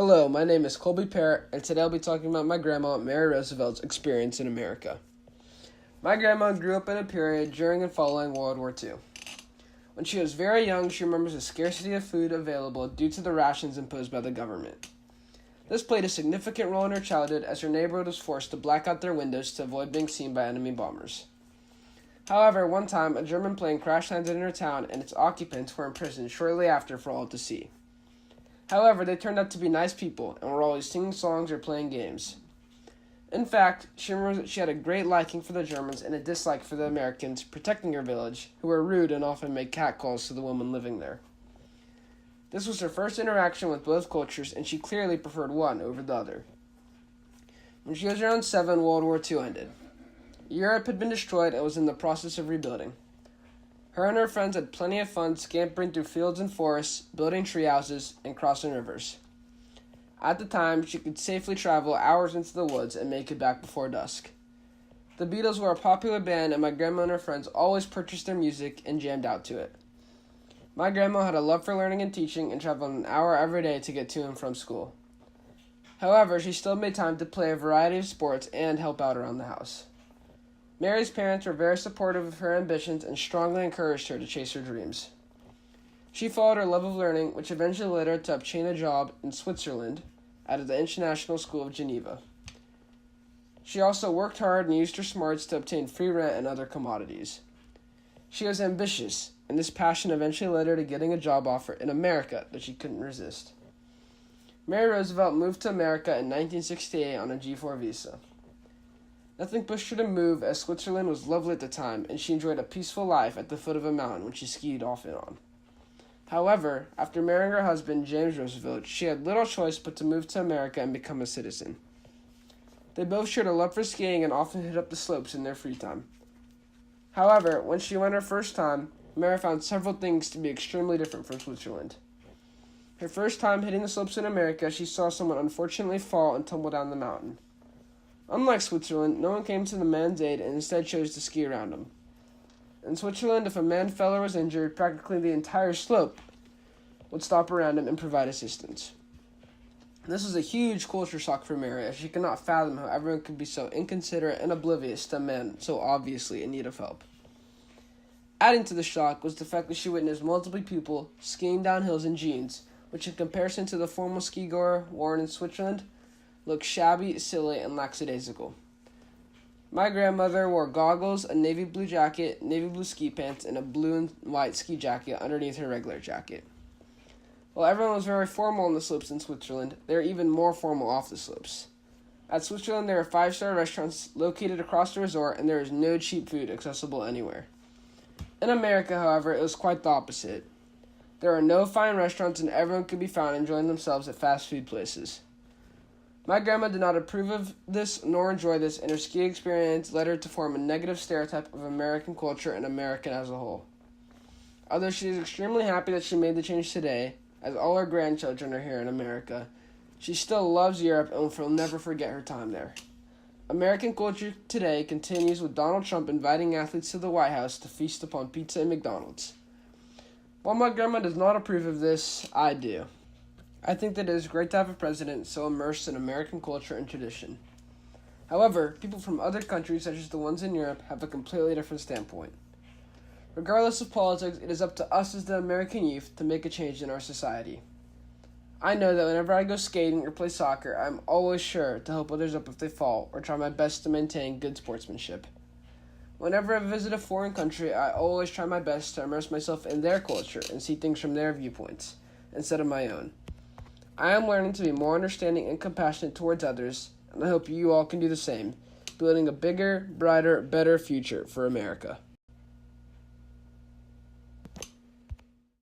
Hello, my name is Colby Parrott, and today I'll be talking about my grandma, Mary Roosevelt's experience in America. My grandma grew up in a period during and following World War II. When she was very young, she remembers the scarcity of food available due to the rations imposed by the government. This played a significant role in her childhood as her neighborhood was forced to black out their windows to avoid being seen by enemy bombers. However, one time, a German plane crash landed in her town and its occupants were imprisoned shortly after for all to see. However, they turned out to be nice people and were always singing songs or playing games. In fact, she remembers that she had a great liking for the Germans and a dislike for the Americans protecting her village, who were rude and often made catcalls to the women living there. This was her first interaction with both cultures, and she clearly preferred one over the other. When she was around 7, World War II ended. Europe had been destroyed and was in the process of rebuilding. Her and her friends had plenty of fun scampering through fields and forests, building tree houses, and crossing rivers. At the time, she could safely travel hours into the woods and make it back before dusk. The Beatles were a popular band, and my grandma and her friends always purchased their music and jammed out to it. My grandma had a love for learning and teaching and traveled an hour every day to get to and from school. However, she still made time to play a variety of sports and help out around the house. Mary's parents were very supportive of her ambitions and strongly encouraged her to chase her dreams. She followed her love of learning, which eventually led her to obtain a job in Switzerland at the International School of Geneva. She also worked hard and used her smarts to obtain free rent and other commodities. She was ambitious, and this passion eventually led her to getting a job offer in America that she couldn't resist. Mary Roosevelt moved to America in 1968 on a G4 visa. Nothing pushed her to move, as Switzerland was lovely at the time, and she enjoyed a peaceful life at the foot of a mountain which she skied off and on. However, after marrying her husband, James Roosevelt, she had little choice but to move to America and become a citizen. They both shared a love for skiing and often hit up the slopes in their free time. However, when she went her first time, Mary found several things to be extremely different from Switzerland. Her first time hitting the slopes in America, she saw someone unfortunately fall and tumble down the mountain. Unlike Switzerland, no one came to the man's aid and instead chose to ski around him. In Switzerland, if a man fell or was injured, practically the entire slope would stop around him and provide assistance. This was a huge culture shock for Mary, as she could not fathom how everyone could be so inconsiderate and oblivious to a man so obviously in need of help. Adding to the shock was the fact that she witnessed multiple people skiing down hills in jeans, which in comparison to the formal ski-goer worn in Switzerland, looked shabby, silly, and lackadaisical. My grandmother wore goggles, a navy blue jacket, navy blue ski pants, and a blue and white ski jacket underneath her regular jacket. While everyone was very formal on the slopes in Switzerland, they were even more formal off the slopes. At Switzerland, there are 5-star restaurants located across the resort, and there is no cheap food accessible anywhere. In America, however, it was quite the opposite. There are no fine restaurants, and everyone could be found enjoying themselves at fast food places. My grandma did not approve of this nor enjoy this, and her ski experience led her to form a negative stereotype of American culture and American as a whole. Although she is extremely happy that she made the change today, as all her grandchildren are here in America, she still loves Europe and will never forget her time there. American culture today continues with Donald Trump inviting athletes to the White House to feast upon pizza and McDonald's. While my grandma does not approve of this, I do. I think that it is great to have a president so immersed in American culture and tradition. However, people from other countries, such as the ones in Europe, have a completely different standpoint. Regardless of politics, it is up to us as the American youth to make a change in our society. I know that whenever I go skating or play soccer, I'm always sure to help others up if they fall, or try my best to maintain good sportsmanship. Whenever I visit a foreign country, I always try my best to immerse myself in their culture and see things from their viewpoints, instead of my own. I am learning to be more understanding and compassionate towards others, and I hope you all can do the same, building a bigger, brighter, better future for America.